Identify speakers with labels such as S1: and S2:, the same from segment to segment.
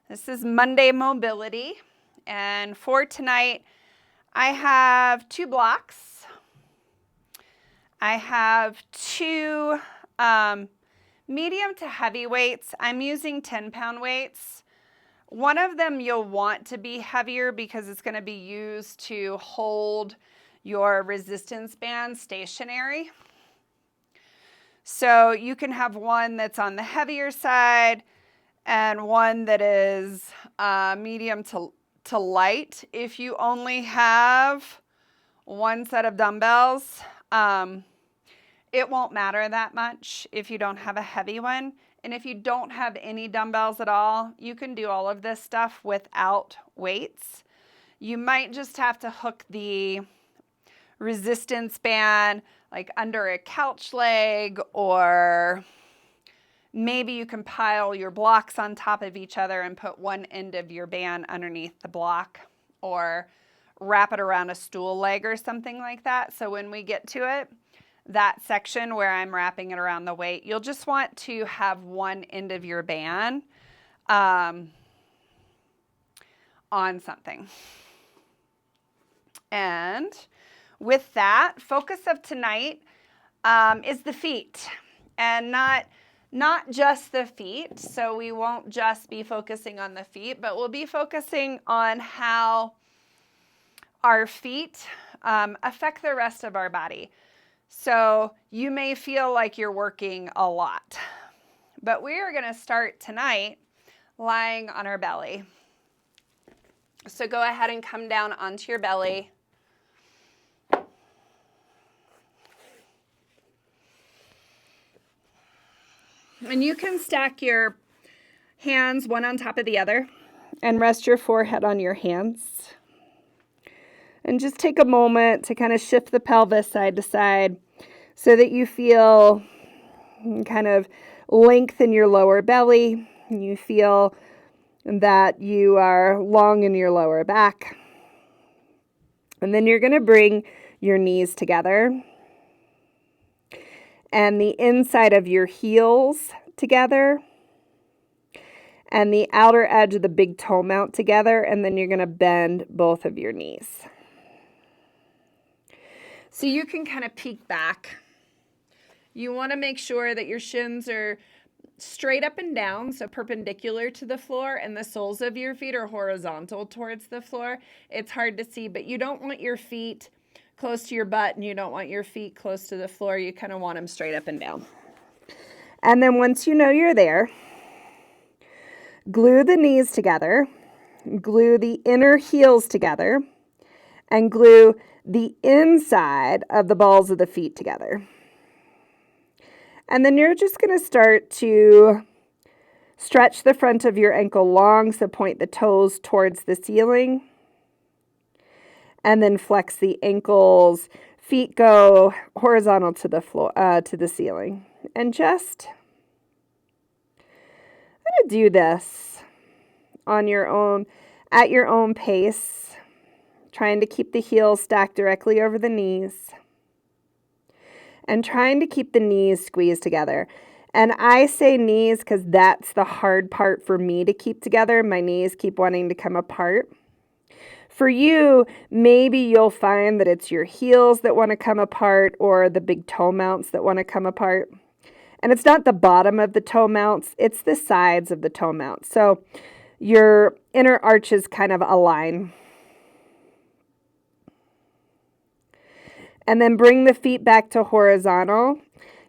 S1: This is Monday Mobility, and for tonight, I have 2 blocks. I have 2 medium to heavy weights. I'm using 10-pound weights. One of them you'll want to be heavier because it's going to be used to hold your resistance band stationary. So you can have one that's on the heavier side and one that is medium to light. If you only have one set of dumbbells, it won't matter that much if you don't have a heavy one. And if you don't have any dumbbells at all, you can do all of this stuff without weights. You might just have to hook the resistance band like under a couch leg, or maybe you can pile your blocks on top of each other and put one end of your band underneath the block, or wrap it around a stool leg or something like that. So when we get to it, that section where I'm wrapping it around the weight, you'll just want to have one end of your band on something. And with that, focus of tonight is the feet, and not just the feet. So we won't just be focusing on the feet, but we'll be focusing on how our feet affect the rest of our body. So you may feel like you're working a lot, but we are going to start tonight lying on our belly. So go ahead and come down onto your belly. And you can stack your hands one on top of the other and rest your forehead on your hands. And just take a moment to kind of shift the pelvis side to side so that you feel kind of length in your lower belly. You feel that you are long in your lower back. And then you're going to bring your knees together and the inside of your heels together and the outer edge of the big toe mount together, and then you're going to bend both of your knees. So you can kind of peek back. You want to make sure that your shins are straight up and down, so perpendicular to the floor, and the soles of your feet are horizontal towards the floor. It's hard to see, but you don't want your feet close to your butt, and you don't want your feet close to the floor. You kind of want them straight up and down. And then once you know you're there, glue the knees together, glue the inner heels together, and glue the inside of the balls of the feet together. And then you're just going to start to stretch the front of your ankle long, so point the toes towards the ceiling. And then flex the ankles, feet go horizontal to the floor, to the ceiling. And just I'm going to do this on your own, at your own pace, trying to keep the heels stacked directly over the knees, and trying to keep the knees squeezed together. And I say knees because that's the hard part for me to keep together. My knees keep wanting to come apart. For you, maybe you'll find that it's your heels that want to come apart, or the big toe mounts that want to come apart. And it's not the bottom of the toe mounts, it's the sides of the toe mounts. So your inner arches kind of align. And then bring the feet back to horizontal.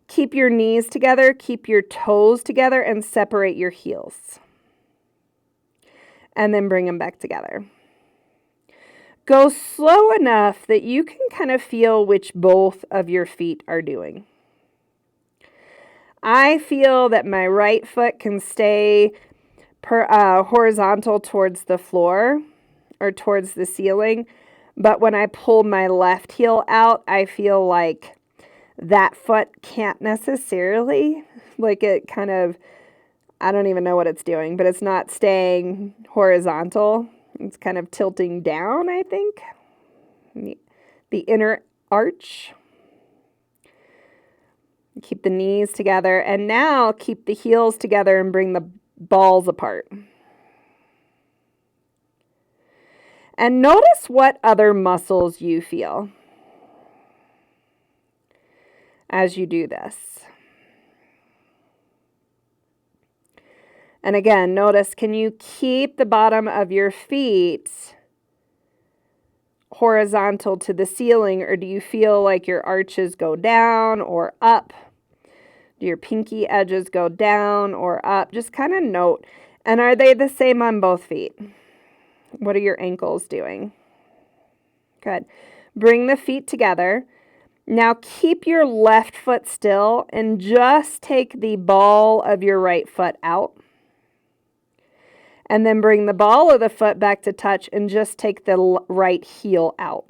S1: Keep your knees together, keep your toes together, and separate your heels. And then bring them back together. Go slow enough that you can kind of feel which both of your feet are doing. I feel that my right foot can stay horizontal towards the floor or towards the ceiling, but when I pull my left heel out, I feel like that foot can't necessarily, like it kind of, I don't even know what it's doing, but it's not staying horizontal. It's kind of tilting down, I think, the inner arch. Keep the knees together, and now keep the heels together and bring the balls apart. And notice what other muscles you feel as you do this. And again, notice, can you keep the bottom of your feet horizontal to the ceiling, or do you feel like your arches go down or up? Do your pinky edges go down or up? Just kind of note. And are they the same on both feet? What are your ankles doing? Good. Bring the feet together. Now keep your left foot still and just take the ball of your right foot out. And then bring the ball of the foot back to touch and just take the right heel out.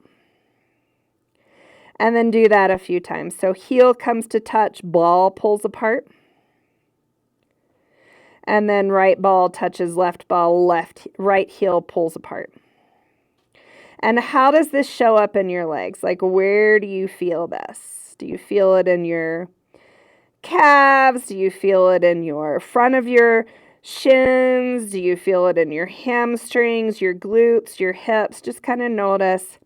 S1: And then do that a few times. So heel comes to touch, ball pulls apart. And then right ball touches left ball, right heel pulls apart. And how does this show up in your legs? Like, where do you feel this? Do you feel it in your calves? Do you feel it in your front of your shins? Do you feel it in your hamstrings, your glutes, your hips? Just kind of notice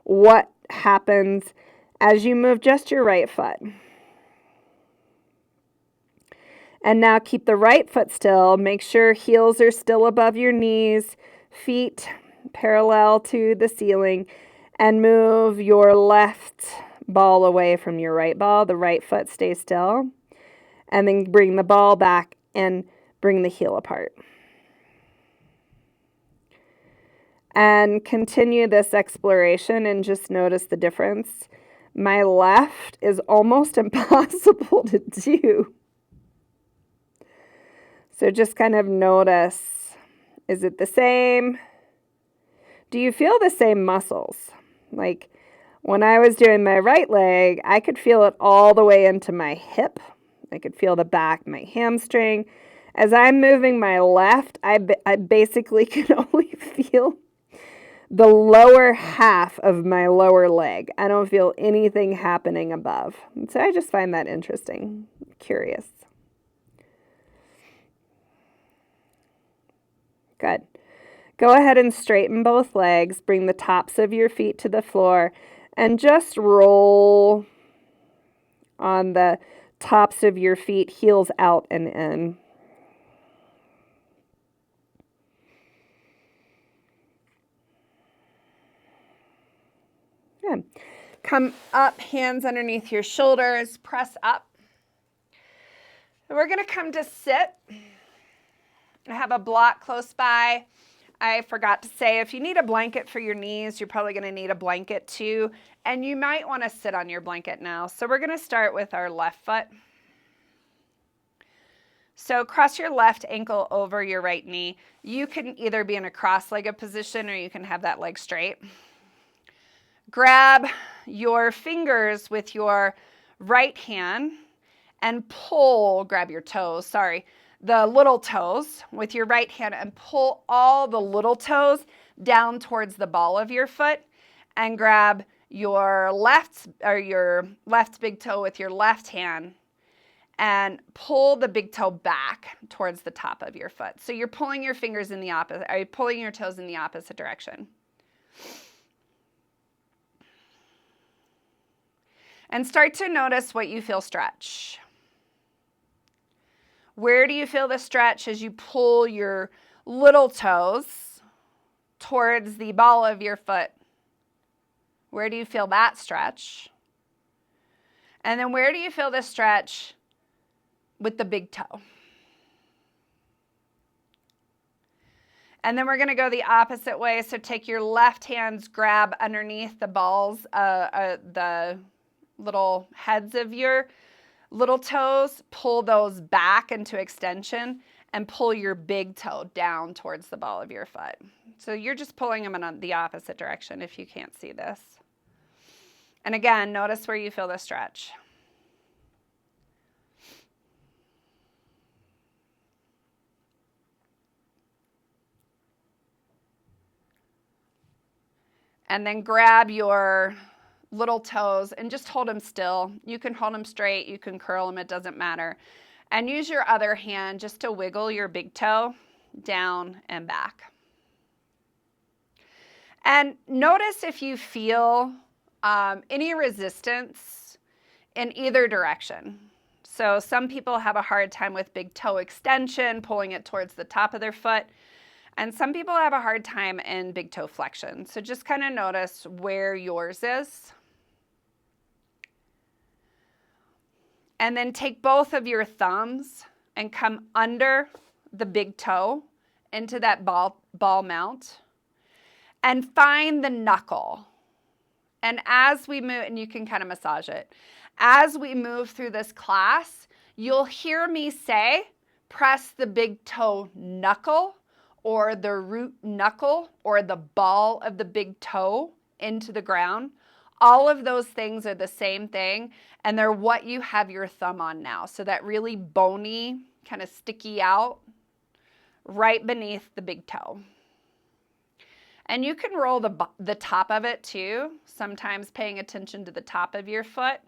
S1: what happens as you move just your right foot. And now keep the right foot still. Make sure heels are still above your knees, feet parallel to the ceiling, and move your left ball away from your right ball. The right foot stays still. And then bring the ball back and bring the heel apart. And continue this exploration and just notice the difference. My left is almost impossible to do. So just kind of notice, is it the same? Do you feel the same muscles? Like when I was doing my right leg, I could feel it all the way into my hip. I could feel the back, my hamstring. As I'm moving my left, I basically can only feel the lower half of my lower leg. I don't feel anything happening above. So I just find that interesting, curious. Good. Go ahead and straighten both legs. Bring the tops of your feet to the floor and just roll on the tops of your feet, heels out and in. Good. Come up, hands underneath your shoulders, press up. We're going to come to sit. I have a block close by. I forgot to say, if you need a blanket for your knees, you're probably going to need a blanket too. And you might want to sit on your blanket now. So we're going to start with our left foot. So cross your left ankle over your right knee. You can either be in a cross-legged position or you can have that leg straight. Grab your fingers with your right hand and pull, grab your toes, the little toes with your right hand and pull all the little toes down towards the ball of your foot, and grab your left big toe with your left hand and pull the big toe back towards the top of your foot. So you're pulling your fingers in the opposite, are you pulling your toes in the opposite direction? And start to notice what you feel stretch. Where do you feel the stretch as you pull your little toes towards the ball of your foot? Where do you feel that stretch? And then where do you feel the stretch with the big toe? And then we're going to go the opposite way. So take your left hands, grab underneath the balls, the little heads of your little toes, pull those back into extension and pull your big toe down towards the ball of your foot. So you're just pulling them in the opposite direction if you can't see this. And again, notice where you feel the stretch. And then grab your little toes and just hold them still. You can hold them straight, you can curl them, it doesn't matter. And use your other hand just to wiggle your big toe down and back. And notice if you feel any resistance in either direction. So some people have a hard time with big toe extension, pulling it towards the top of their foot. And some people have a hard time in big toe flexion. So just kind of notice where yours is. And then take both of your thumbs and come under the big toe into that ball mount and find the knuckle. And as we move, and you can kind of massage it, as we move through this class, you'll hear me say, press the big toe knuckle or the root knuckle or the ball of the big toe into the ground. All of those things are the same thing, and they're what you have your thumb on now. So that really bony, kind of sticky out right beneath the big toe. And you can roll the top of it too. Sometimes paying attention to the top of your foot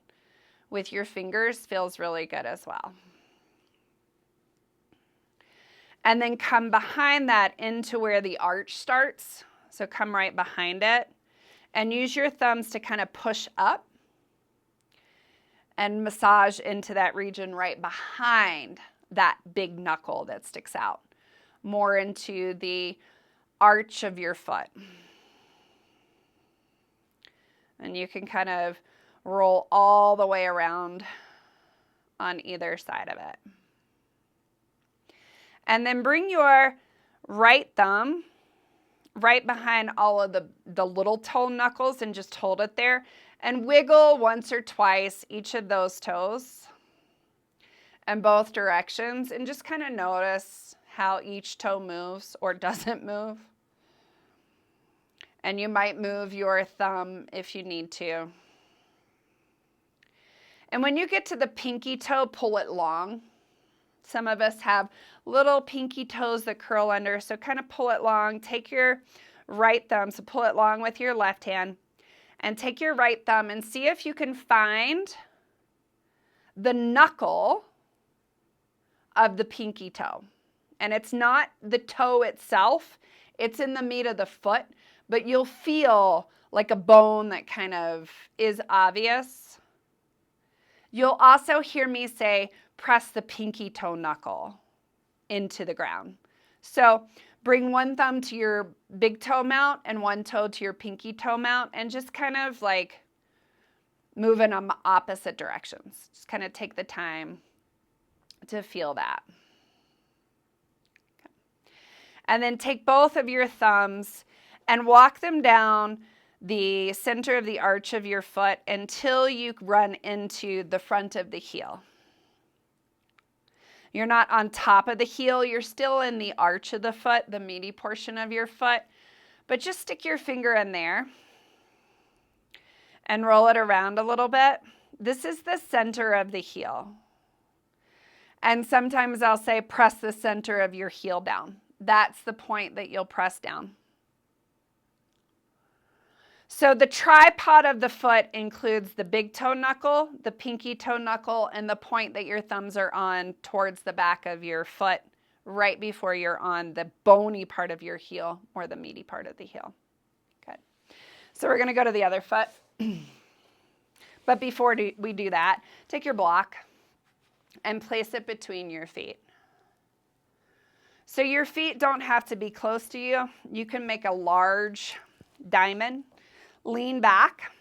S1: with your fingers feels really good as well. And then come behind that into where the arch starts. So come right behind it and use your thumbs to kind of push up and massage into that region right behind that big knuckle that sticks out, more into the arch of your foot. And you can kind of roll all the way around on either side of it. And then bring your right thumb right behind all of the little toe knuckles and just hold it there and wiggle once or twice each of those toes in both directions and just kind of notice how each toe moves or doesn't move. And you might move your thumb if you need to. And when you get to the pinky toe, pull it long. Some of us have little pinky toes that curl under, so kind of pull it long. Take your right thumb, so pull it long with your left hand, and take your right thumb and see if you can find the knuckle of the pinky toe. And it's not the toe itself, it's in the meat of the foot, but you'll feel like a bone that kind of is obvious. You'll also hear me say, press the pinky toe knuckle into the ground. So bring one thumb to your big toe mount and one toe to your pinky toe mount and just kind of like move in opposite directions. Just kind of take the time to feel that. Okay. And then take both of your thumbs and walk them down the center of the arch of your foot until you run into the front of the heel. You're not on top of the heel, you're still in the arch of the foot, the meaty portion of your foot, but just stick your finger in there and roll it around a little bit. This is the center of the heel. And sometimes I'll say press the center of your heel down. That's the point that you'll press down. So the tripod of the foot includes the big toe knuckle, the pinky toe knuckle, and the point that your thumbs are on towards the back of your foot right before you're on the bony part of your heel or the meaty part of the heel. Good. So we're going to go to the other foot. But before we do that, take your block and place it between your feet. So your feet don't have to be close to you. You can make a large diamond. Lean back,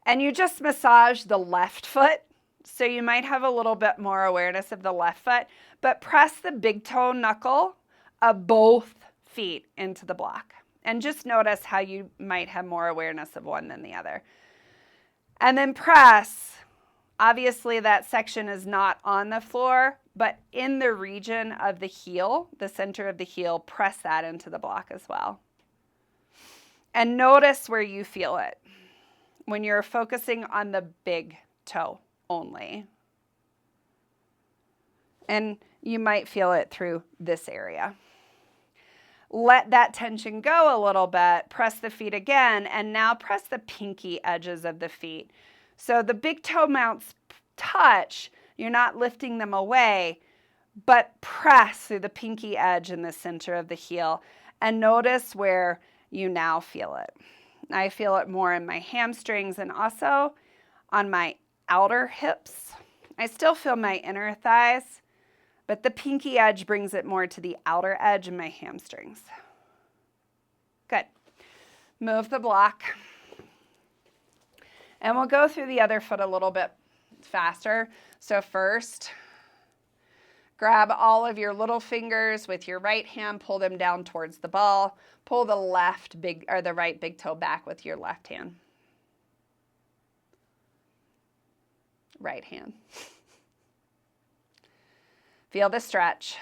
S1: and you just massage the left foot. So you might have a little bit more awareness of the left foot, but press the big toe knuckle of both feet into the block. And just notice how you might have more awareness of one than the other. And then press. Obviously that section is not on the floor, but in the region of the heel, the center of the heel, press that into the block as well. And notice where you feel it when you're focusing on the big toe only. And you might feel it through this area. Let that tension go a little bit. Press the feet again, and now press the pinky edges of the feet. So the big toe mounts touch. You're not lifting them away, but press through the pinky edge in the center of the heel. And notice where you now feel it. I feel it more in my hamstrings and also on my outer hips. I still feel my inner thighs, but the pinky edge brings it more to the outer edge of my hamstrings. Good. Move the block. And we'll go through the other foot a little bit faster. So first, grab all of your little fingers with your right hand, pull them down towards the ball. Pull the right big toe back with your left hand. Right hand. Feel the stretch.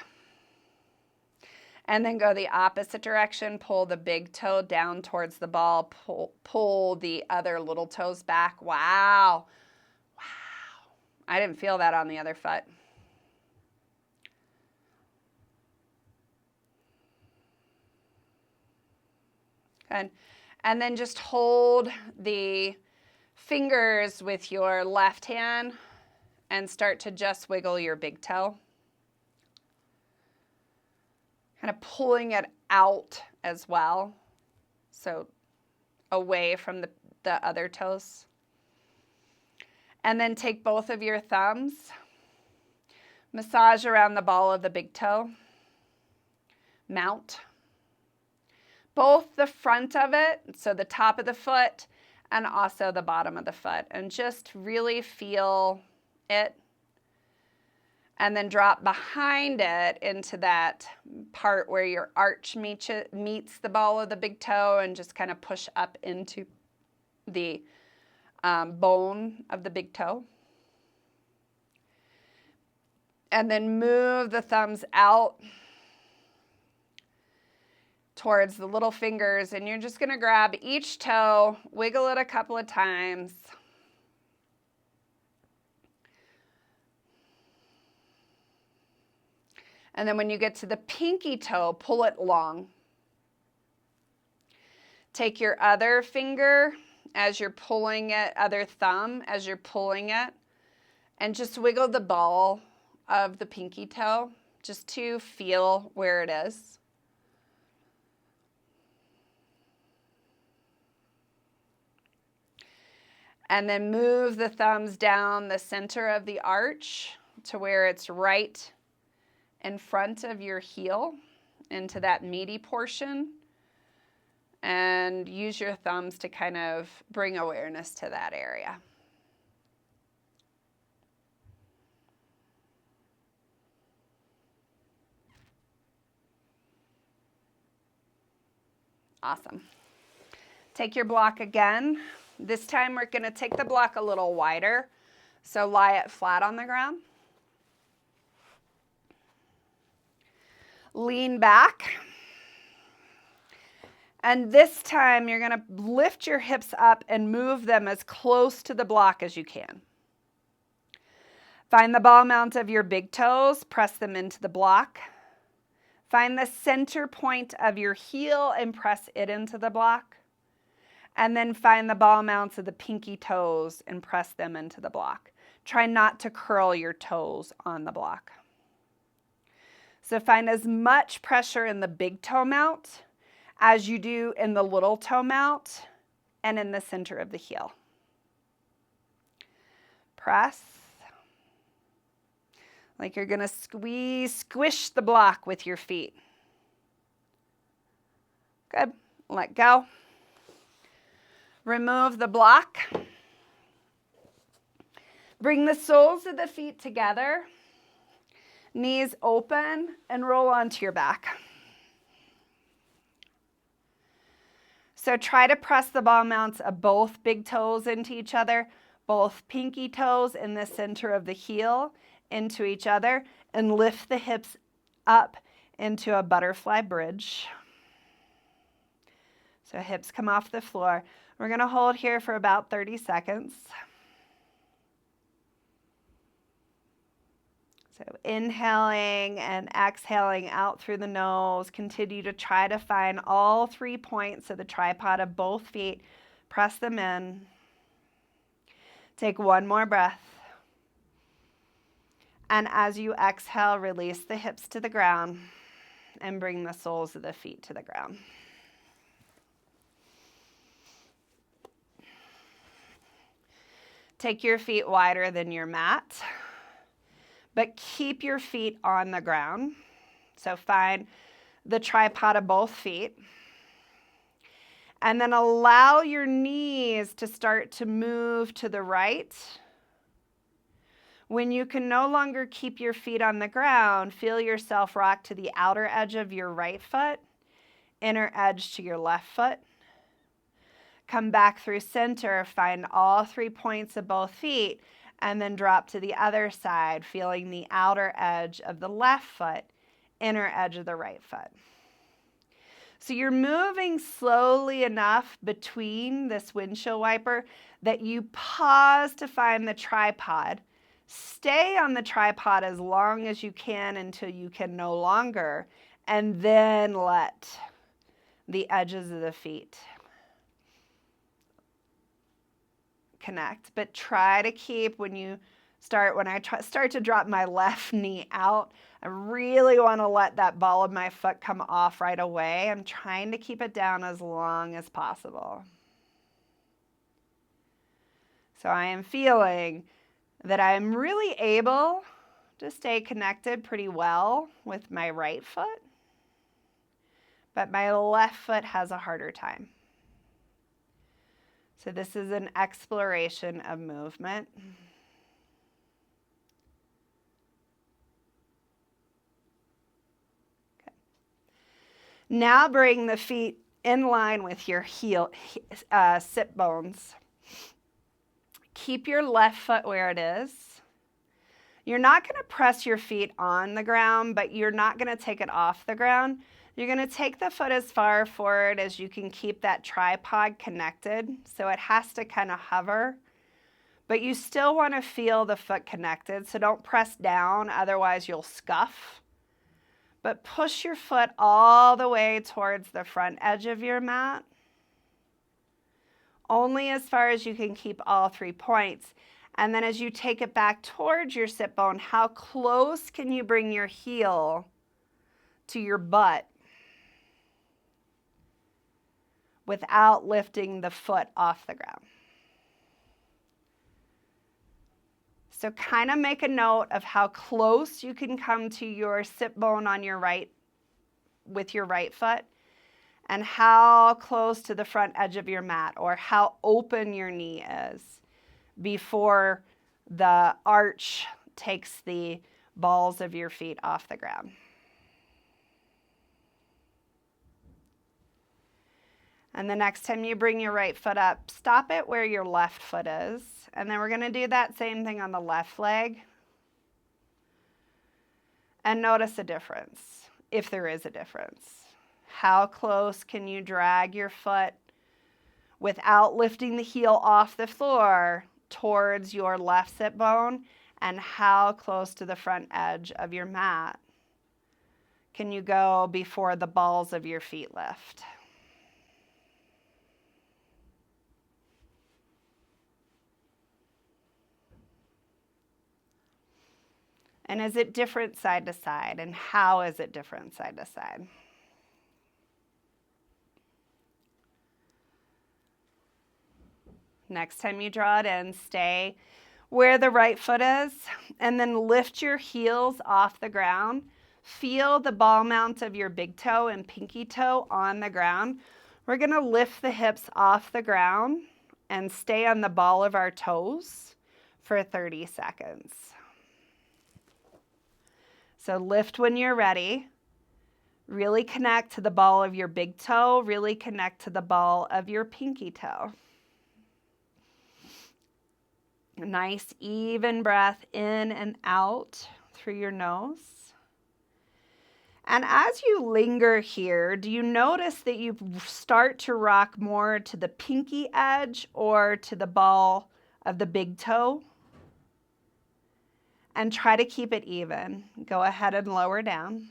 S1: And then go the opposite direction. Pull the big toe down towards the ball. Pull the other little toes back. Wow. Wow. I didn't feel that on the other foot. Good. And then just hold the fingers with your left hand and start to just wiggle your big toe. Kind of pulling it out as well. So away from the other toes. And then take both of your thumbs. Massage around the ball of the big toe. Mount. Both the front of it, so the top of the foot, and also the bottom of the foot. And just really feel it. And then drop behind it into that part where your arch meets the ball of the big toe, and just kind of push up into the bone of the big toe. And then move the thumbs out towards the little fingers, and you're just going to grab each toe, wiggle it a couple of times. And then when you get to the pinky toe, pull it long. Take your other finger as you're pulling it, other thumb as you're pulling it, and just wiggle the ball of the pinky toe just to feel where it is. And then move the thumbs down the center of the arch to where it's right in front of your heel, into that meaty portion. And use your thumbs to kind of bring awareness to that area. Awesome. Take your block again. This time we're going to take the block a little wider. So lie it flat on the ground. Lean back. And this time you're going to lift your hips up and move them as close to the block as you can. Find the ball mount of your big toes, press them into the block. Find the center point of your heel and press it into the block. And then find the ball mounts of the pinky toes and press them into the block. Try not to curl your toes on the block. So find as much pressure in the big toe mount as you do in the little toe mount and in the center of the heel. Press. Like you're going to squish the block with your feet. Good. Let go. Remove the block. Bring the soles of the feet together. Knees open and roll onto your back. So try to press the ball mounts of both big toes into each other, both pinky toes in the center of the heel into each other, and lift the hips up into a butterfly bridge. So hips come off the floor. We're going to hold here for about 30 seconds. So inhaling and exhaling out through the nose. Continue to try to find all 3 points of the tripod of both feet. Press them in. Take one more breath. And as you exhale, release the hips to the ground and bring the soles of the feet to the ground. Take your feet wider than your mat, but keep your feet on the ground. So find the tripod of both feet. And then allow your knees to start to move to the right. When you can no longer keep your feet on the ground, feel yourself rock to the outer edge of your right foot, inner edge to your left foot. Come back through center, find all 3 points of both feet, and then drop to the other side, feeling the outer edge of the left foot, inner edge of the right foot. So you're moving slowly enough between this windshield wiper that you pause to find the tripod. Stay on the tripod as long as you can until you can no longer, and then let the edges of the feet connect. But try to keep, when I start to drop my left knee out, I really want to let that ball of my foot come off right away. I'm trying to keep it down as long as possible. So I am feeling that I'm really able to stay connected pretty well with my right foot, but my left foot has a harder time. So this is an exploration of movement. Okay. Now bring the feet in line with your sit bones. Keep your left foot where it is. You're not going to press your feet on the ground, but you're not going to take it off the ground. You're going to take the foot as far forward as you can keep that tripod connected. So it has to kind of hover, but you still want to feel the foot connected. So don't press down, otherwise you'll scuff. But push your foot all the way towards the front edge of your mat. Only as far as you can keep all 3 points. And then as you take it back towards your sit bone, how close can you bring your heel to your butt without lifting the foot off the ground? So kind of make a note of how close you can come to your sit bone on your right, with your right foot, and how close to the front edge of your mat, or how open your knee is before the arch takes the balls of your feet off the ground. And the next time you bring your right foot up, stop it where your left foot is. And then we're going to do that same thing on the left leg. And notice a difference, if there is a difference. How close can you drag your foot without lifting the heel off the floor towards your left sit bone? And how close to the front edge of your mat can you go before the balls of your feet lift? And is it different side to side? And how is it different side to side? Next time you draw it in, stay where the right foot is, and then lift your heels off the ground. Feel the ball mount of your big toe and pinky toe on the ground. We're going to lift the hips off the ground and stay on the ball of our toes for 30 seconds. So lift when you're ready. Really connect to the ball of your big toe. Really connect to the ball of your pinky toe. A nice even breath in and out through your nose. And as you linger here, do you notice that you start to rock more to the pinky edge or to the ball of the big toe? And try to keep it even. Go ahead and lower down.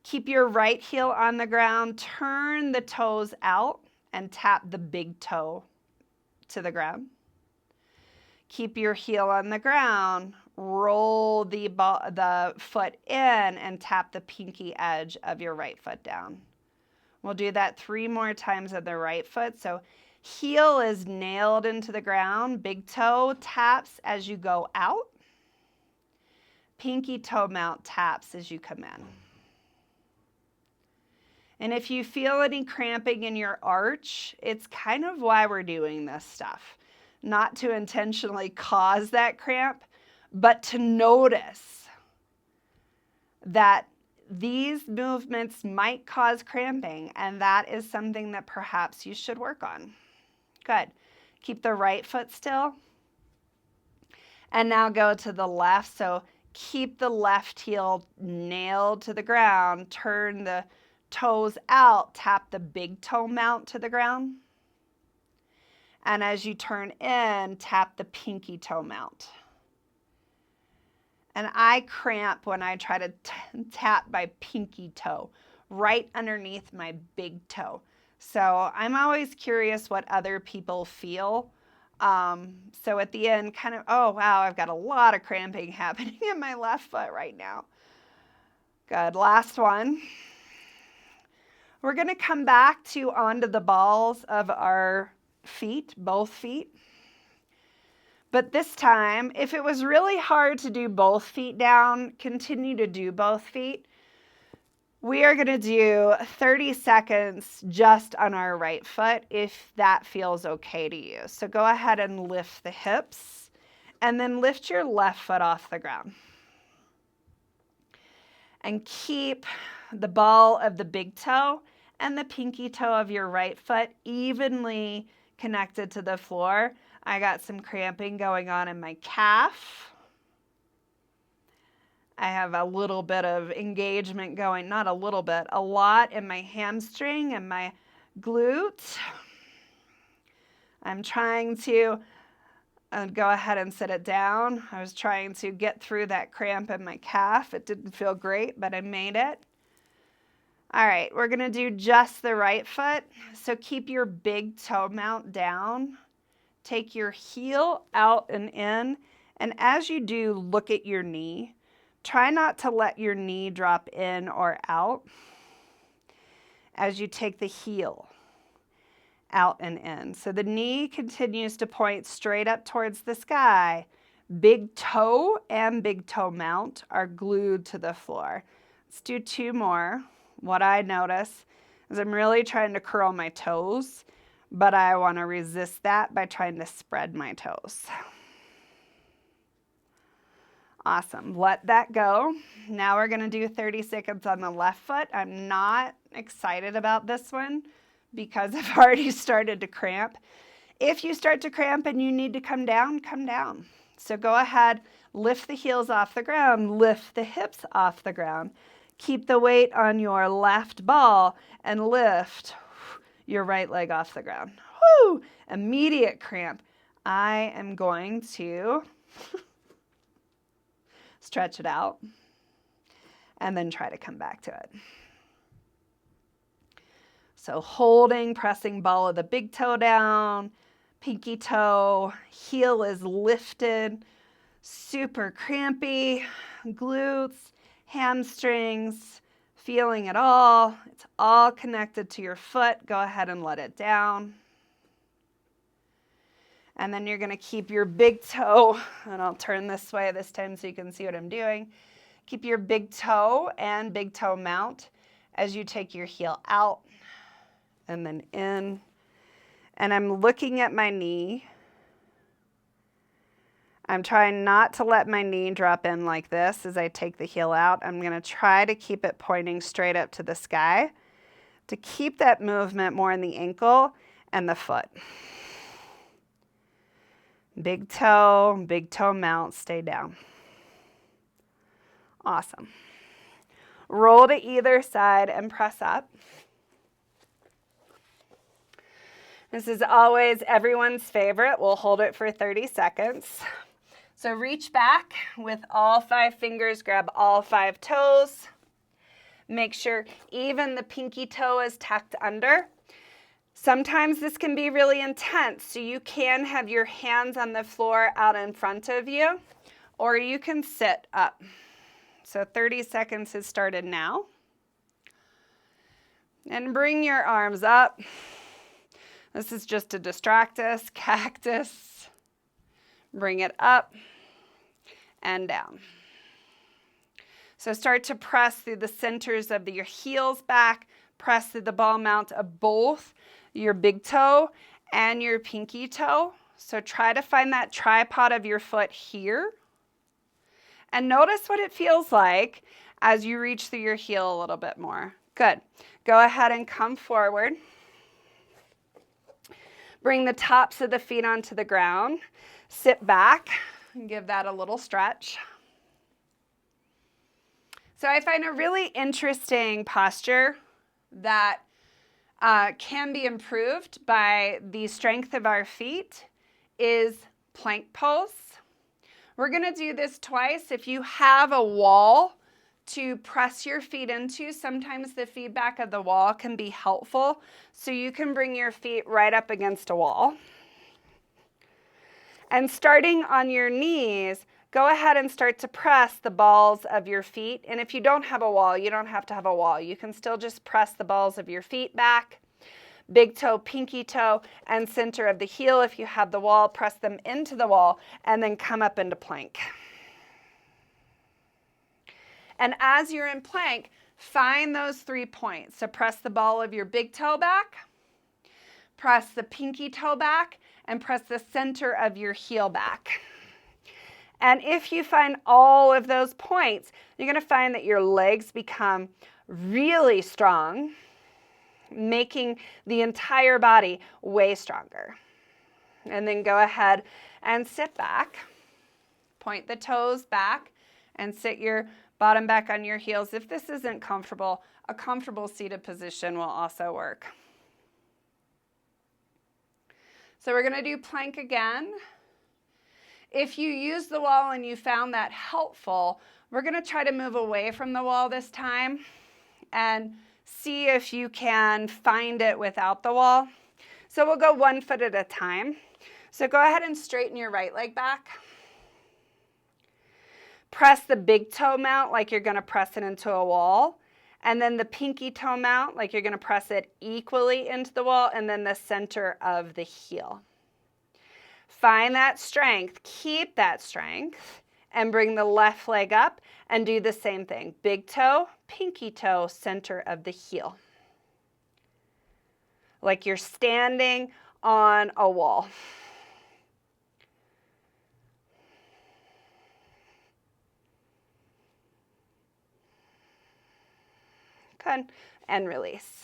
S1: Keep your right heel on the ground. Turn the toes out and tap the big toe to the ground. Keep your heel on the ground. Roll the foot in and tap the pinky edge of your right foot down. We'll do that 3 more times of the right foot. So Heel is nailed into the ground. Big toe taps as you go out. Pinky toe mount taps as you come in. And if you feel any cramping in your arch, it's kind of why we're doing this stuff. Not to intentionally cause that cramp, but to notice that these movements might cause cramping, and that is something that perhaps you should work on. Good. Keep the right foot still. And now go to the left. So keep the left heel nailed to the ground. Turn the toes out. Tap the big toe mount to the ground. And as you turn in, tap the pinky toe mount. And I cramp when I try to tap my pinky toe right underneath my big toe. So I'm always curious what other people feel. So at the end, kind of, oh, wow, I've got a lot of cramping happening in my left foot right now. Good. Last one. We're going to come back to onto the balls of our feet, both feet. But this time, if it was really hard to do both feet down, continue to do both feet. We are going to do 30 seconds just on our right foot if that feels okay to you. So go ahead and lift the hips and then lift your left foot off the ground. And keep the ball of the big toe and the pinky toe of your right foot evenly connected to the floor. I got some cramping going on in my calf. I have a little bit of engagement going, not a little bit, a lot in my hamstring and my glute. I'm trying to go ahead and sit it down. I was trying to get through that cramp in my calf. It didn't feel great, but I made it. All right, we're going to do just the right foot. So keep your big toe mount down. Take your heel out and in. And as you do, look at your knee. Try not to let your knee drop in or out as you take the heel out and in. So the knee continues to point straight up towards the sky. Big toe and big toe mount are glued to the floor. Let's do two more. What I notice is I'm really trying to curl my toes, but I want to resist that by trying to spread my toes. Awesome. Let that go. Now we're going to do 30 seconds on the left foot. I'm not excited about this one because I've already started to cramp. If you start to cramp and you need to come down, come down. So go ahead, lift the heels off the ground, lift the hips off the ground. Keep the weight on your left ball and lift your right leg off the ground. Woo! Immediate cramp. I am going to stretch it out and then try to come back to it. So holding, pressing ball of the big toe down, pinky toe, heel is lifted, super crampy, glutes, hamstrings, feeling it all. It's all connected to your foot. Go ahead and let it down. And then you're going to keep your big toe, and I'll turn this way this time so you can see what I'm doing. Keep your big toe and big toe mount as you take your heel out and then in. And I'm looking at my knee. I'm trying not to let my knee drop in like this as I take the heel out. I'm going to try to keep it pointing straight up to the sky to keep that movement more in the ankle and the foot. Big toe mount, stay down. Awesome. Roll to either side and press up. This is always everyone's favorite. We'll hold it for 30 seconds. So reach back with all 5 fingers, grab all 5 toes. Make sure even the pinky toe is tucked under. Sometimes this can be really intense, so you can have your hands on the floor out in front of you, or you can sit up. So 30 seconds has started now. And bring your arms up. This is just to distract us. Cactus. Bring it up and down. So start to press through the centers of your heels back. Press through the ball mount of both your big toe and your pinky toe. So try to find that tripod of your foot here. And notice what it feels like as you reach through your heel a little bit more. Good. Go ahead and come forward. Bring the tops of the feet onto the ground. Sit back and give that a little stretch. So I find a really interesting posture that can be improved by the strength of our feet is plank pose. We're going to do this twice. If you have a wall to press your feet into, sometimes the feedback of the wall can be helpful. So you can bring your feet right up against a wall. And starting on your knees, go ahead and start to press the balls of your feet. And if you don't have a wall, you don't have to have a wall. You can still just press the balls of your feet back. Big toe, pinky toe, and center of the heel. If you have the wall, press them into the wall and then come up into plank. And as you're in plank, find those 3 points. So press the ball of your big toe back, press the pinky toe back, and press the center of your heel back. And if you find all of those points, you're going to find that your legs become really strong, making the entire body way stronger. And then go ahead and sit back. Point the toes back and sit your bottom back on your heels. If this isn't comfortable, a comfortable seated position will also work. So we're going to do plank again. If you use the wall and you found that helpful, we're going to try to move away from the wall this time and see if you can find it without the wall. So we'll go 1 foot at a time. So go ahead and straighten your right leg back. Press the big toe mount like you're going to press it into a wall. And then the pinky toe mount like you're going to press it equally into the wall. And then the center of the heel. Find that strength. Keep that strength. And bring the left leg up and do the same thing. Big toe, pinky toe, center of the heel. Like you're standing on a wall. Good. And release.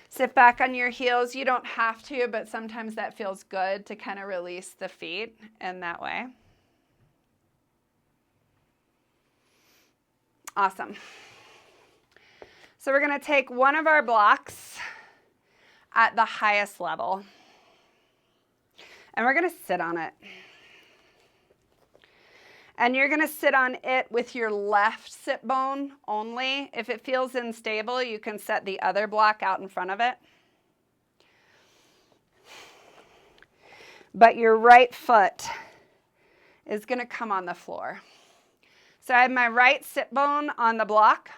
S1: Sit back on your heels. You don't have to, but sometimes that feels good to kind of release the feet in that way. Awesome. So we're going to take one of our blocks at the highest level, and we're going to sit on it. And you're going to sit on it with your left sit bone only. If it feels unstable, you can set the other block out in front of it. But your right foot is going to come on the floor. So I have my right sit bone on the block.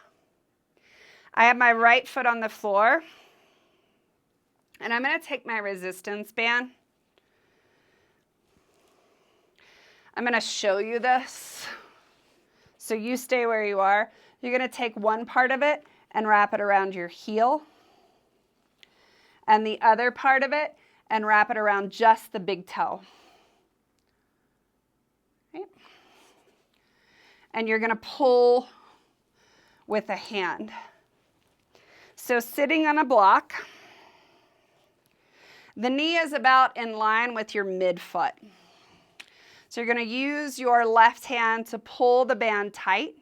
S1: I have my right foot on the floor. And I'm going to take my resistance band. I'm going to show you this. So you stay where you are. You're going to take one part of it and wrap it around your heel. And the other part of it and wrap it around just the big toe. Right? And you're going to pull with a hand. So sitting on a block, the knee is about in line with your midfoot. So you're going to use your left hand to pull the band tight.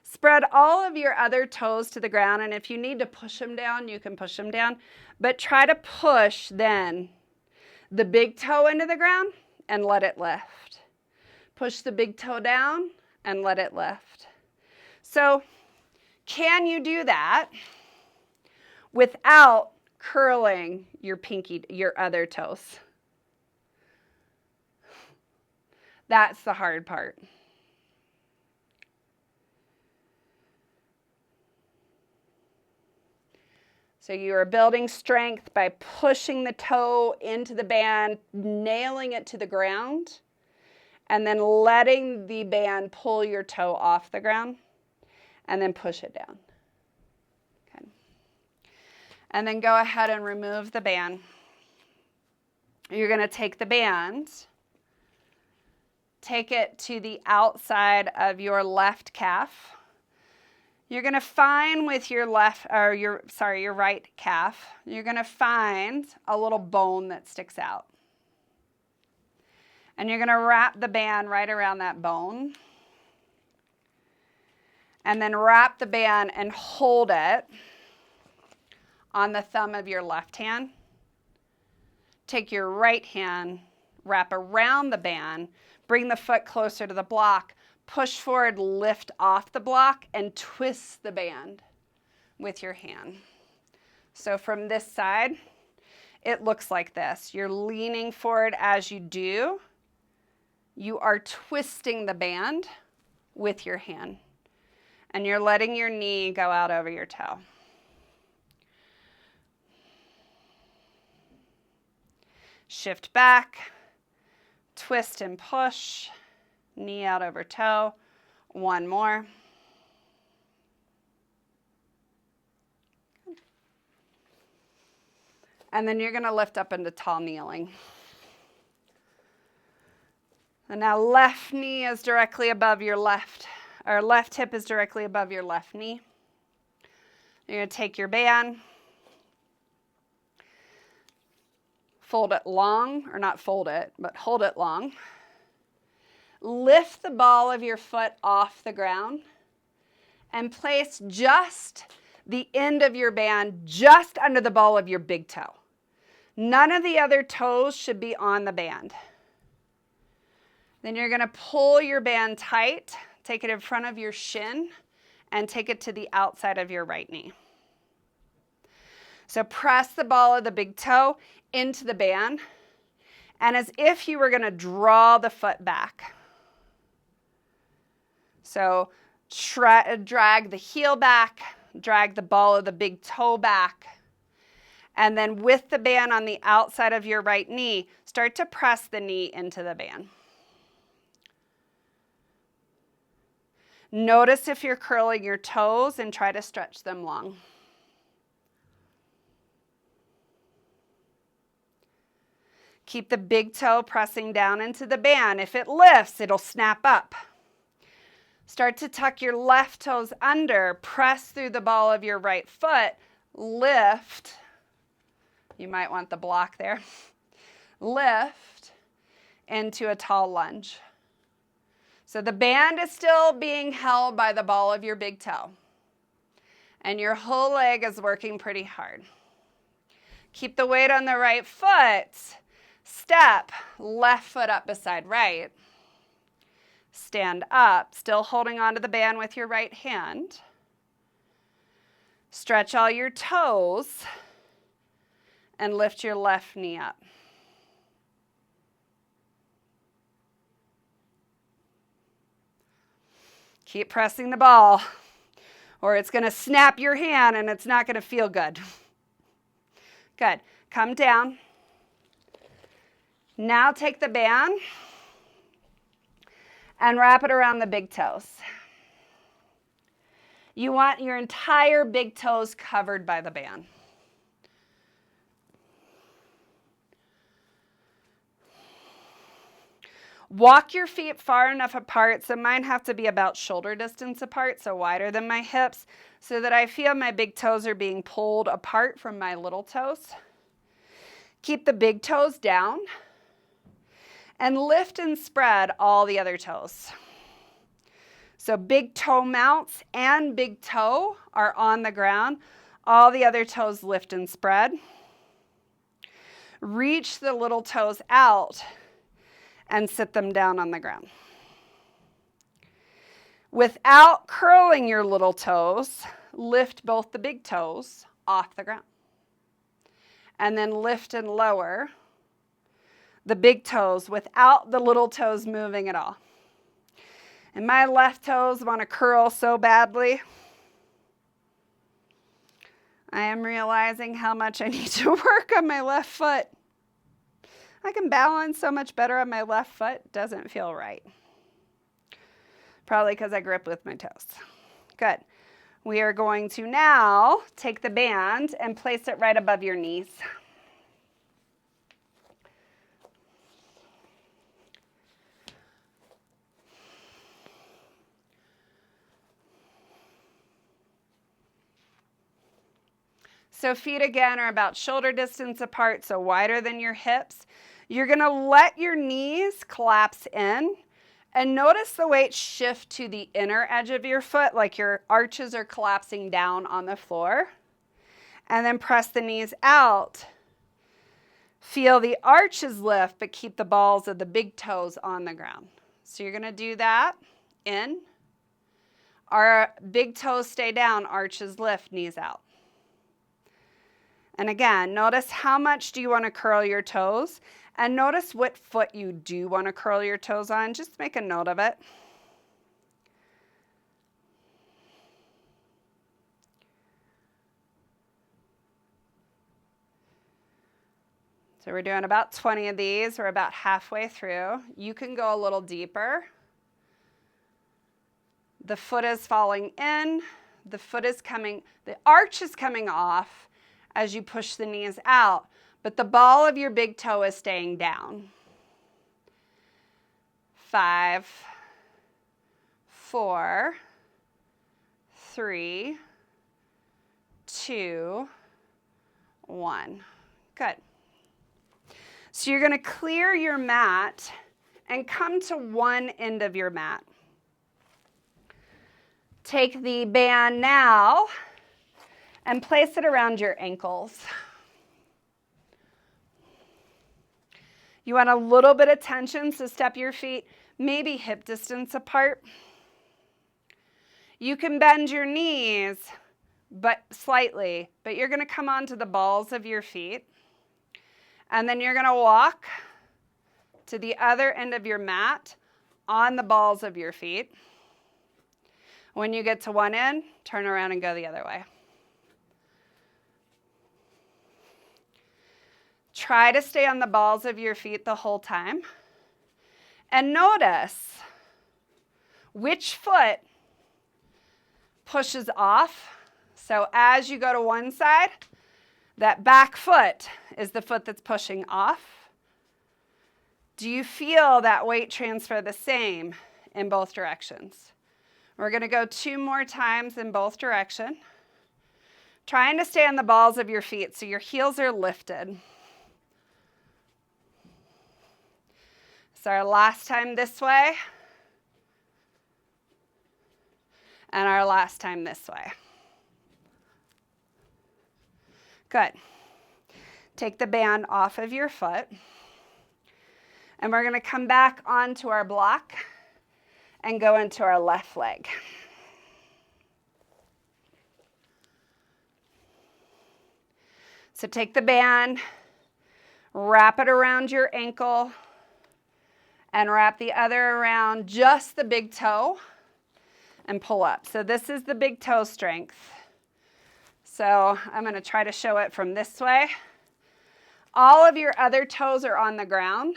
S1: Spread all of your other toes to the ground, and if you need to push them down, you can push them down. But try to push then the big toe into the ground and let it lift. Push the big toe down and let it lift. So can you do that without curling your other toes? That's the hard part. So you are building strength by pushing the toe into the band, nailing it to the ground, and then letting the band pull your toe off the ground, and then push it down. Okay. And then go ahead and remove the band. You're going to take the band, take it to the outside of your left calf. You're going to find with your your right calf, you're going to find a little bone that sticks out. And you're going to wrap the band right around that bone. And then wrap the band and hold it on the thumb of your left hand. Take your right hand, wrap around the band, bring the foot closer to the block, push forward, lift off the block, and twist the band with your hand. So from this side, it looks like this. You're leaning forward as you do. You are twisting the band with your hand, and you're letting your knee go out over your toe. Shift back, twist and push, knee out over toe. One more. And then you're going to lift up into tall kneeling. And now left knee is directly above your left hip is directly above your left knee. You're going to take your band, fold it long, or not fold it, but hold it long. Lift the ball of your foot off the ground and place just the end of your band just under the ball of your big toe. None of the other toes should be on the band. Then you're going to pull your band tight, take it in front of your shin, and take it to the outside of your right knee. So press the ball of the big toe into the band, and as if you were going to draw the foot back. So drag the heel back, drag the ball of the big toe back, and then with the band on the outside of your right knee, start to press the knee into the band. Notice if you're curling your toes and try to stretch them long. Keep the big toe pressing down into the band. If it lifts, it'll snap up. Start to tuck your left toes under, press through the ball of your right foot, lift. You might want the block there. Lift into a tall lunge. So the band is still being held by the ball of your big toe. And your whole leg is working pretty hard. Keep the weight on the right foot. Step, left foot up beside right. Stand up, still holding onto the band with your right hand. Stretch all your toes and lift your left knee up. Keep pressing the ball, or it's going to snap your hand and it's not going to feel good. Good. Come down. Now take the band and wrap it around the big toes. You want your entire big toes covered by the band. Walk your feet far enough apart, so mine have to be about shoulder distance apart, so wider than my hips, so that I feel my big toes are being pulled apart from my little toes. Keep the big toes down and lift and spread all the other toes. So big toe mounts and big toe are on the ground. All the other toes lift and spread. Reach the little toes out and sit them down on the ground. Without curling your little toes, lift both the big toes off the ground. And then lift and lower the big toes without the little toes moving at all. And my left toes want to curl so badly. I am realizing how much I need to work on my left foot. I can balance so much better on my left foot. Doesn't feel right. Probably because I grip with my toes. Good. We are going to now take the band and place it right above your knees. So feet again are about shoulder distance apart, so wider than your hips. You're going to let your knees collapse in, and notice the weight shift to the inner edge of your foot, like your arches are collapsing down on the floor. And then press the knees out. Feel the arches lift, but keep the balls of the big toes on the ground. So you're going to do that. In. Our big toes stay down, arches lift, knees out. And again, notice how much do you want to curl your toes, and notice what foot you do want to curl your toes on. Just make a note of it. So we're doing about 20 of these. We're about halfway through. You can go a little deeper. The foot is falling in. The foot is coming, the arch is coming off as you push the knees out, but the ball of your big toe is staying down. 5, 4, 3, 2, 1. Good. So you're going to clear your mat and come to one end of your mat. Take the band now and place it around your ankles. You want a little bit of tension, so step your feet maybe hip distance apart. You can bend your knees, but slightly, but you're going to come onto the balls of your feet. And then you're going to walk to the other end of your mat on the balls of your feet. When you get to one end, turn around and go the other way. Try to stay on the balls of your feet the whole time. And notice which foot pushes off. So as you go to one side, that back foot is the foot that's pushing off. Do you feel that weight transfer the same in both directions? We're going to go 2 more times in both directions. Trying to stay on the balls of your feet so your heels are lifted. So our last time this way, and our last time this way. Good. Take the band off of your foot, and we're going to come back onto our block and go into our left leg. So take the band, wrap it around your ankle, and wrap the other around just the big toe and pull up. So this is the big toe strength. So I'm going to try to show it from this way. All of your other toes are on the ground.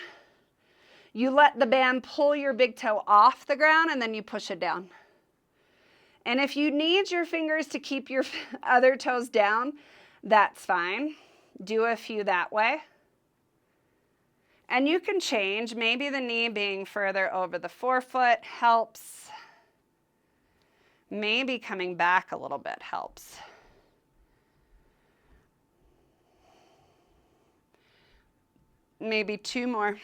S1: You let the band pull your big toe off the ground, and then you push it down. And if you need your fingers to keep your other toes down, that's fine. Do a few that way. And you can change. Maybe the knee being further over the forefoot helps. Maybe coming back a little bit helps. Maybe 2 more.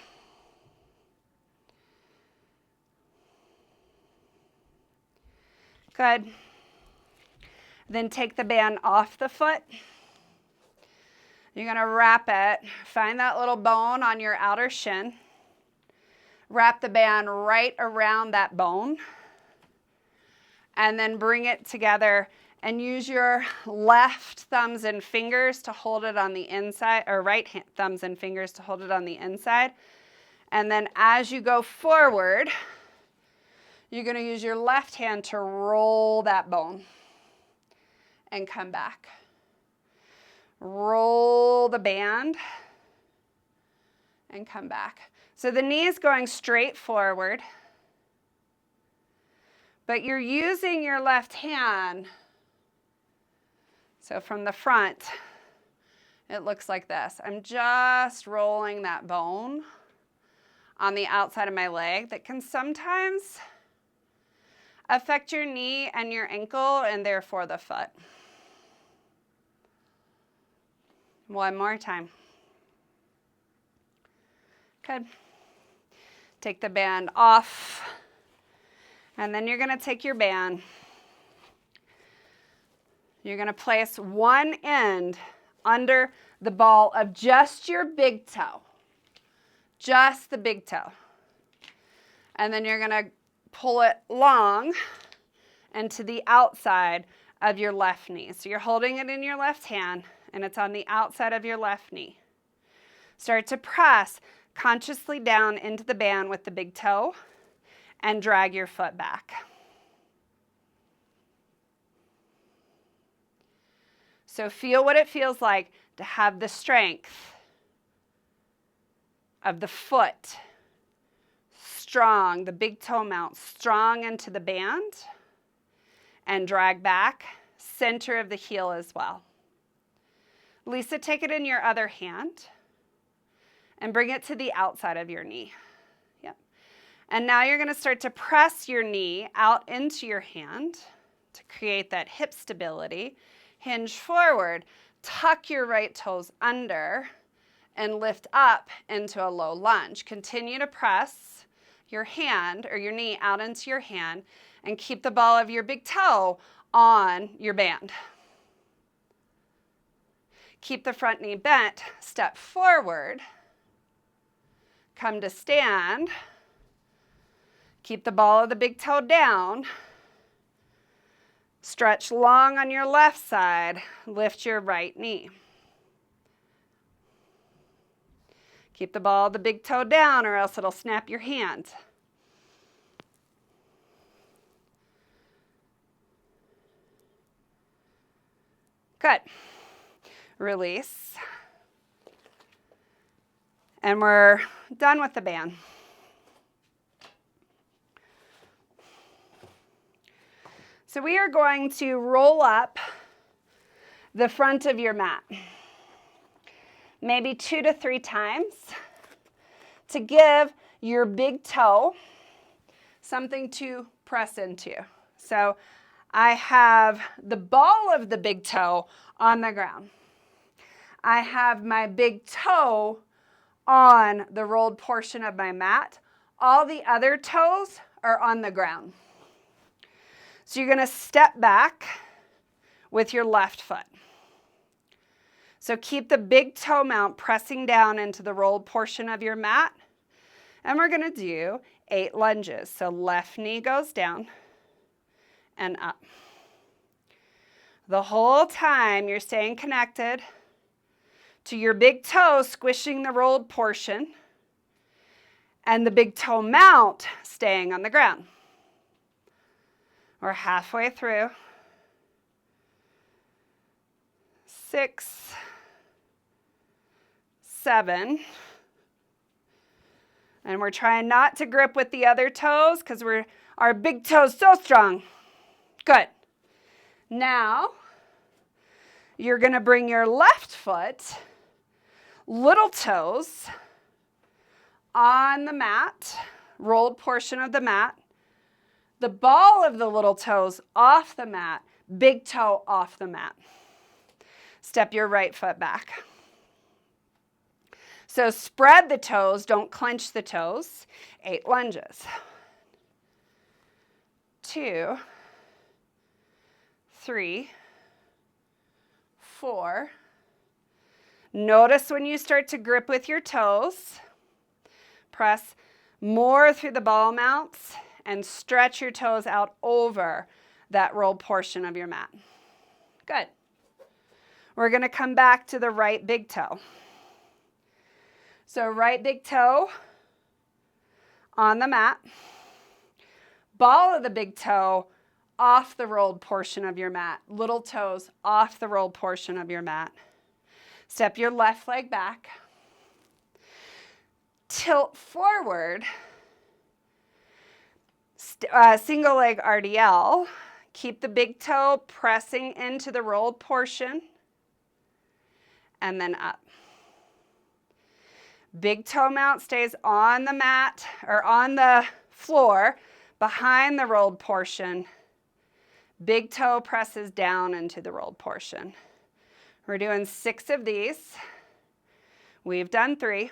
S1: Good. Then take the band off the foot. You're going to wrap it. Find that little bone on your outer shin. Wrap the band right around that bone. And then bring it together and use your left thumbs and fingers to hold it on the inside, or right thumbs and fingers to hold it on the inside. And then as you go forward, you're going to use your left hand to roll that bone and come back. Roll the band and come back. So the knee is going straight forward, but you're using your left hand. So from the front, it looks like this. I'm just rolling that bone on the outside of my leg that can sometimes affect your knee and your ankle and therefore the foot. One more time. Good. Take the band off, and then you're going to take your band. You're going to place one end under the ball of just your big toe, just the big toe. And then you're going to pull it long and to the outside of your left knee. So you're holding it in your left hand, and it's on the outside of your left knee. Start to press consciously down into the band with the big toe and drag your foot back. So feel what it feels like to have the strength of the foot strong, the big toe mount strong into the band, and drag back, center of the heel as well. Lisa, take it in your other hand and bring it to the outside of your knee. Yep. And now you're going to start to press your knee out into your hand to create that hip stability. Hinge forward, tuck your right toes under, and lift up into a low lunge. Continue to press your hand or your knee out into your hand and keep the ball of your big toe on your band. Keep the front knee bent, step forward, come to stand, keep the ball of the big toe down, stretch long on your left side, lift your right knee. Keep the ball of the big toe down or else it'll snap your hand. Good. Release. And we're done with the band. So we are going to roll up the front of your mat, maybe 2 to 3 times, to give your big toe something to press into. So I have the ball of the big toe on the ground. I have my big toe on the rolled portion of my mat. All the other toes are on the ground. So you're going to step back with your left foot. So keep the big toe mount pressing down into the rolled portion of your mat. And we're going to do 8 lunges. So left knee goes down and up. The whole time you're staying connected to your big toe squishing the rolled portion and the big toe mount staying on the ground. We're halfway through. 6, 7. And we're trying not to grip with the other toes because our big toe's so strong. Good. Now, you're going to bring your left foot, little toes, on the mat, rolled portion of the mat, the ball of the little toes off the mat, big toe off the mat. Step your right foot back. So spread the toes, don't clench the toes. 8 lunges. 2, 3, 4. Notice when you start to grip with your toes. Press more through the ball mounts and stretch your toes out over that rolled portion of your mat. Good. We're going to come back to the right big toe. So right big toe on the mat. Ball of the big toe off the rolled portion of your mat. Little toes off the rolled portion of your mat. Step your left leg back. Tilt forward. Single leg RDL. Keep the big toe pressing into the rolled portion. And then up. Big toe mount stays on the mat or on the floor behind the rolled portion. Big toe presses down into the rolled portion. We're doing 6 of these. We've done 3,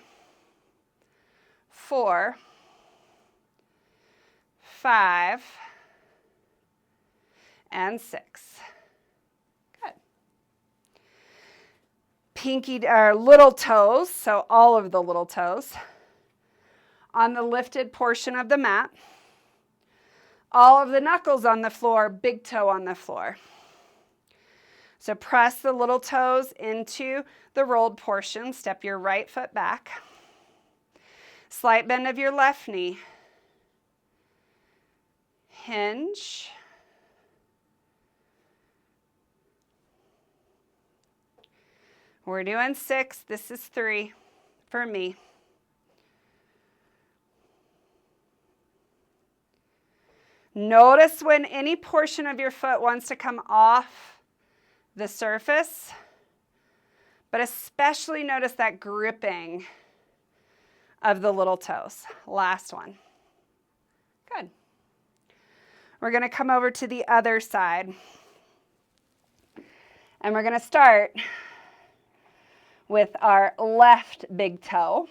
S1: 4, 5, and 6. Good. Pinky or little toes, so all of the little toes, on the lifted portion of the mat. All of the knuckles on the floor, big toe on the floor. So press the little toes into the rolled portion. Step your right foot back. Slight bend of your left knee. Hinge. We're doing 6. This is 3 for me. Notice when any portion of your foot wants to come off the surface, but especially notice that gripping of the little toes. Last one. Good. We're going to come over to the other side, and we're going to start with our left big toe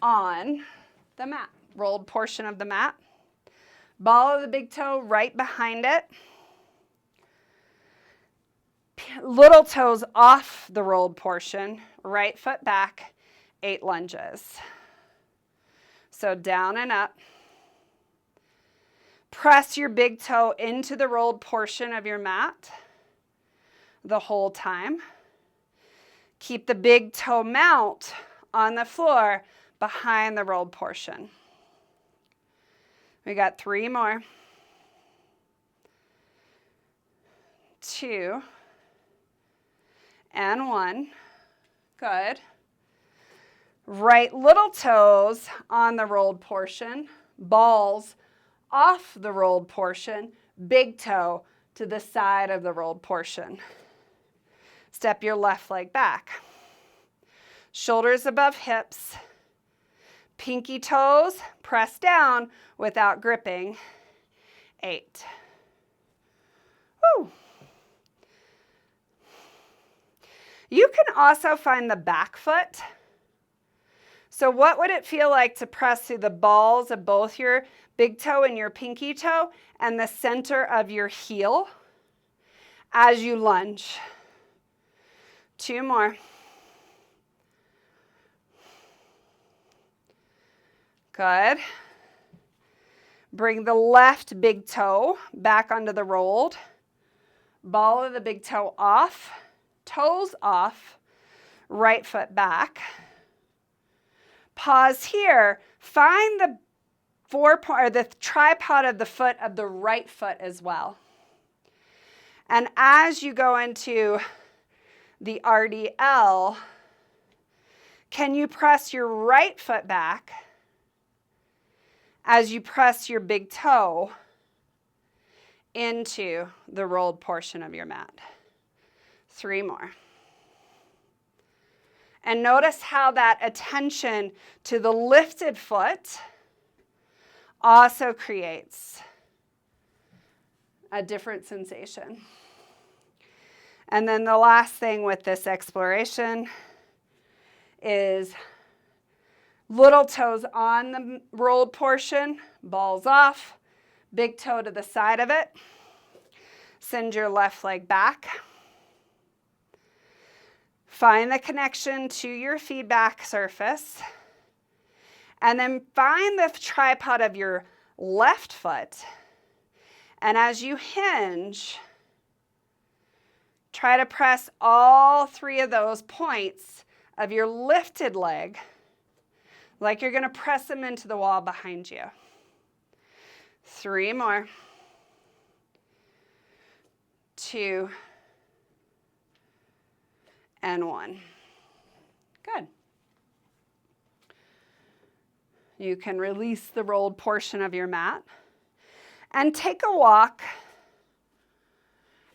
S1: on the mat, rolled portion of the mat. Ball of the big toe right behind it. Little toes off the rolled portion. Right foot back. 8 lunges. So down and up. Press your big toe into the rolled portion of your mat the whole time. Keep the big toe mount on the floor behind the rolled portion. We got 3 more. 2 and 1. Good. Right little toes on the rolled portion. Balls off the rolled portion. Big toe to the side of the rolled portion. Step your left leg back. Shoulders above hips. Pinky toes press down without gripping. 8. Woo. You can also find the back foot. So what would it feel like to press through the balls of both your big toe and your pinky toe and the center of your heel as you lunge? 2 more. Good. Bring the left big toe back onto the rolled. Ball of the big toe off. Toes off. Right foot back. Pause here. Find the the tripod of the foot of the right foot as well. And as you go into the RDL, can you press your right foot back as you press your big toe into the rolled portion of your mat? 3 more. And notice how that attention to the lifted foot also creates a different sensation. And then the last thing with this exploration is little toes on the rolled portion, balls off, big toe to the side of it. Send your left leg back. Find the connection to your feedback surface. And then find the tripod of your left foot. And as you hinge, try to press all 3 of those points of your lifted leg like you're going to press them into the wall behind you. 3 more. 2 and 1. Good. You can release the rolled portion of your mat and take a walk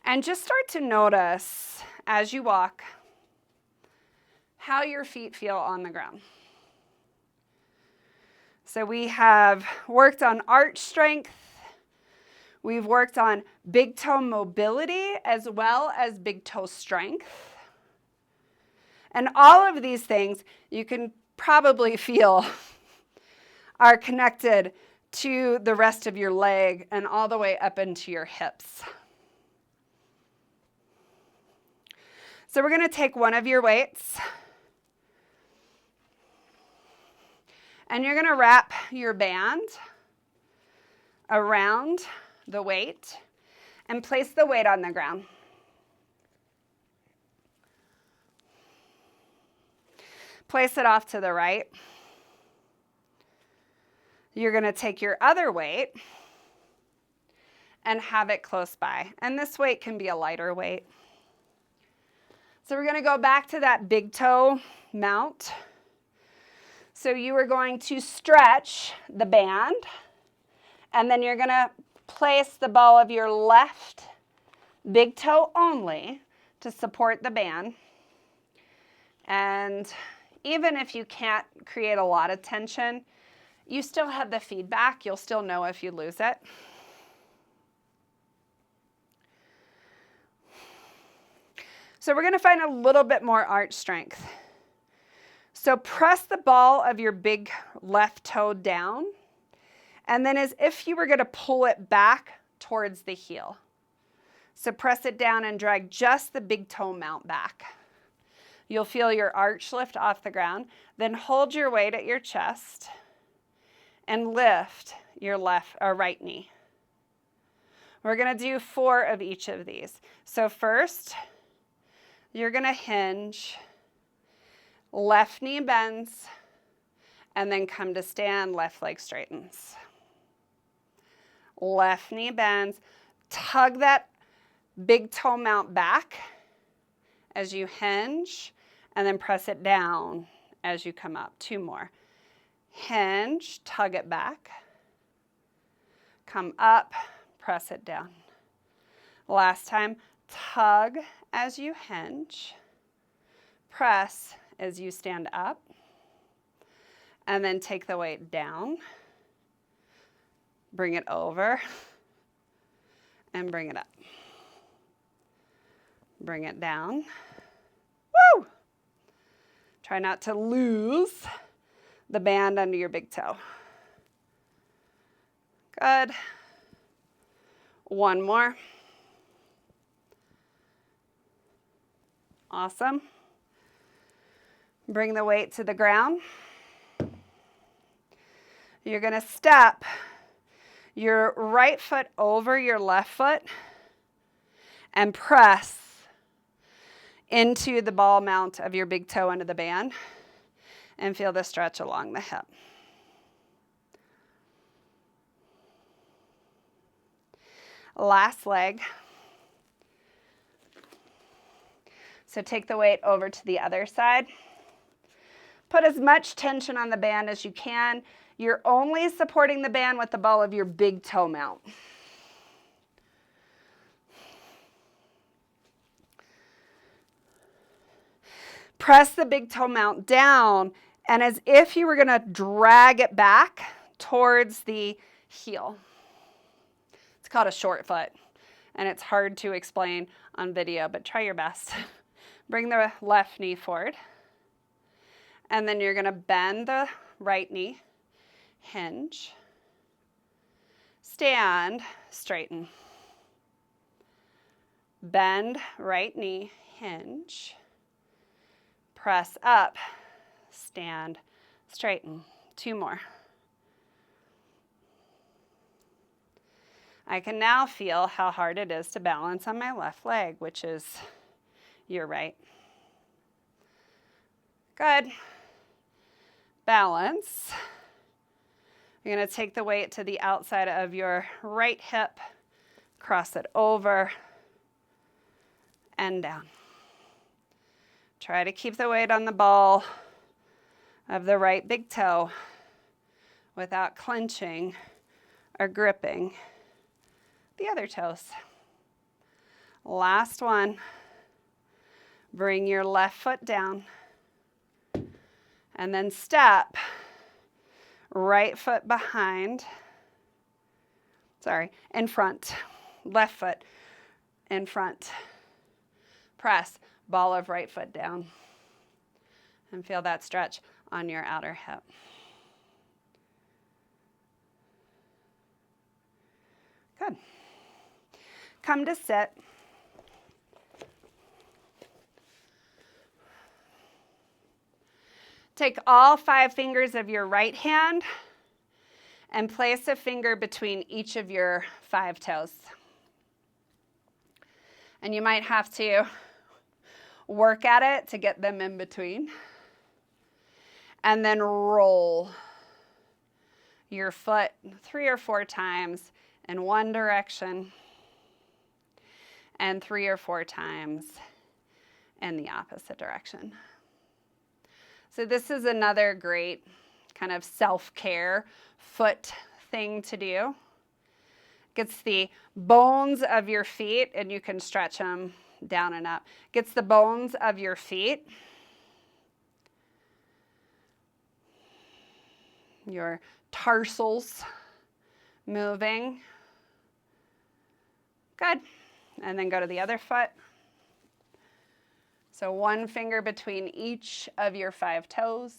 S1: and just start to notice as you walk how your feet feel on the ground. So we have worked on arch strength. We've worked on big toe mobility as well as big toe strength. And all of these things you can probably feel are connected to the rest of your leg and all the way up into your hips. So we're going to take one of your weights and you're going to wrap your band around the weight and place the weight on the ground. Place it off to the right. You're going to take your other weight and have it close by. And this weight can be a lighter weight. So we're going to go back to that big toe mount. So you are going to stretch the band, and then you're going to place the ball of your left big toe only to support the band. And even if you can't create a lot of tension, you still have the feedback. You'll still know if you lose it. So we're going to find a little bit more arch strength. So press the ball of your big left toe down, and then as if you were going to pull it back towards the heel. So press it down and drag just the big toe mount back. You'll feel your arch lift off the ground. Then hold your weight at your chest and lift your left or right knee. We're going to do 4 of each of these. So first, you're going to hinge, left knee bends, and then come to stand, left leg straightens. Left knee bends, tug that big toe mount back as you hinge, and then press it down as you come up. 2 more. Hinge, tug it back, come up, press it down. Last time, tug as you hinge, press as you stand up, and then take the weight down, bring it over, and bring it up. Bring it down. Woo! Try not to lose the band under your big toe. Good. 1 more. Awesome. Bring the weight to the ground. You're going to step your right foot over your left foot and press into the ball mount of your big toe under the band and feel the stretch along the hip. Last leg. So take the weight over to the other side. Put as much tension on the band as you can. You're only supporting the band with the ball of your big toe mount. Press the big toe mount down, and as if you were going to drag it back towards the heel. It's called a short foot, and it's hard to explain on video, but try your best. Bring the left knee forward, and then you're going to bend the right knee, hinge, stand, straighten. Bend right knee, hinge, press up, stand, straighten. 2 more. I can now feel how hard it is to balance on my left leg, which is your right. Good. Balance. You're going to take the weight to the outside of your right hip, cross it over, and down. Try to keep the weight on the ball of the right big toe without clenching or gripping the other toes. Last one. Bring your left foot down and then step right foot behind, in front, left foot in front. Press, ball of right foot down, and feel that stretch on your outer hip. Good. Come to sit. Take all 5 fingers of your right hand and place a finger between each of your 5 toes. And you might have to work at it to get them in between. And then roll your foot 3 or 4 times in one direction and 3 or 4 times in the opposite direction. So this is another great kind of self-care foot thing to do. Gets the bones of your feet, and you can stretch them down and up. Gets the bones of your feet, your tarsals moving. Good. And then go to the other foot. So one finger between each of your 5 toes.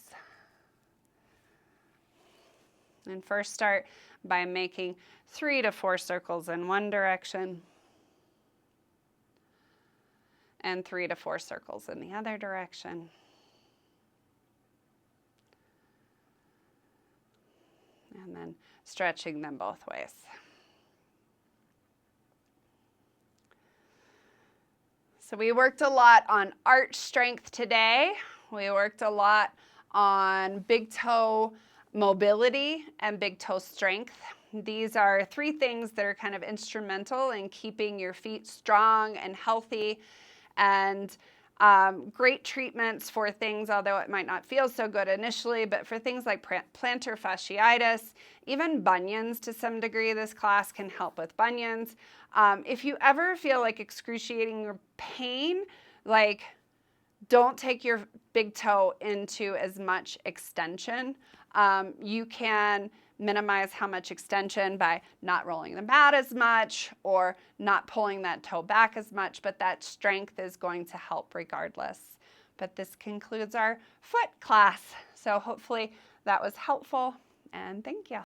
S1: And first start by making 3 to 4 circles in one direction and 3 to 4 circles in the other direction. And then stretching them both ways. So we worked a lot on arch strength today. We worked a lot on big toe mobility and big toe strength. These are 3 things that are kind of instrumental in keeping your feet strong and healthy, and great treatments for things, although it might not feel so good initially, but for things like plantar fasciitis, even bunions to some degree. This class can help with bunions. If you ever feel like excruciating pain, like don't take your big toe into as much extension. You can minimize how much extension by not rolling them out as much or not pulling that toe back as much, but that strength is going to help regardless. But this concludes our foot class. So hopefully that was helpful, and thank you.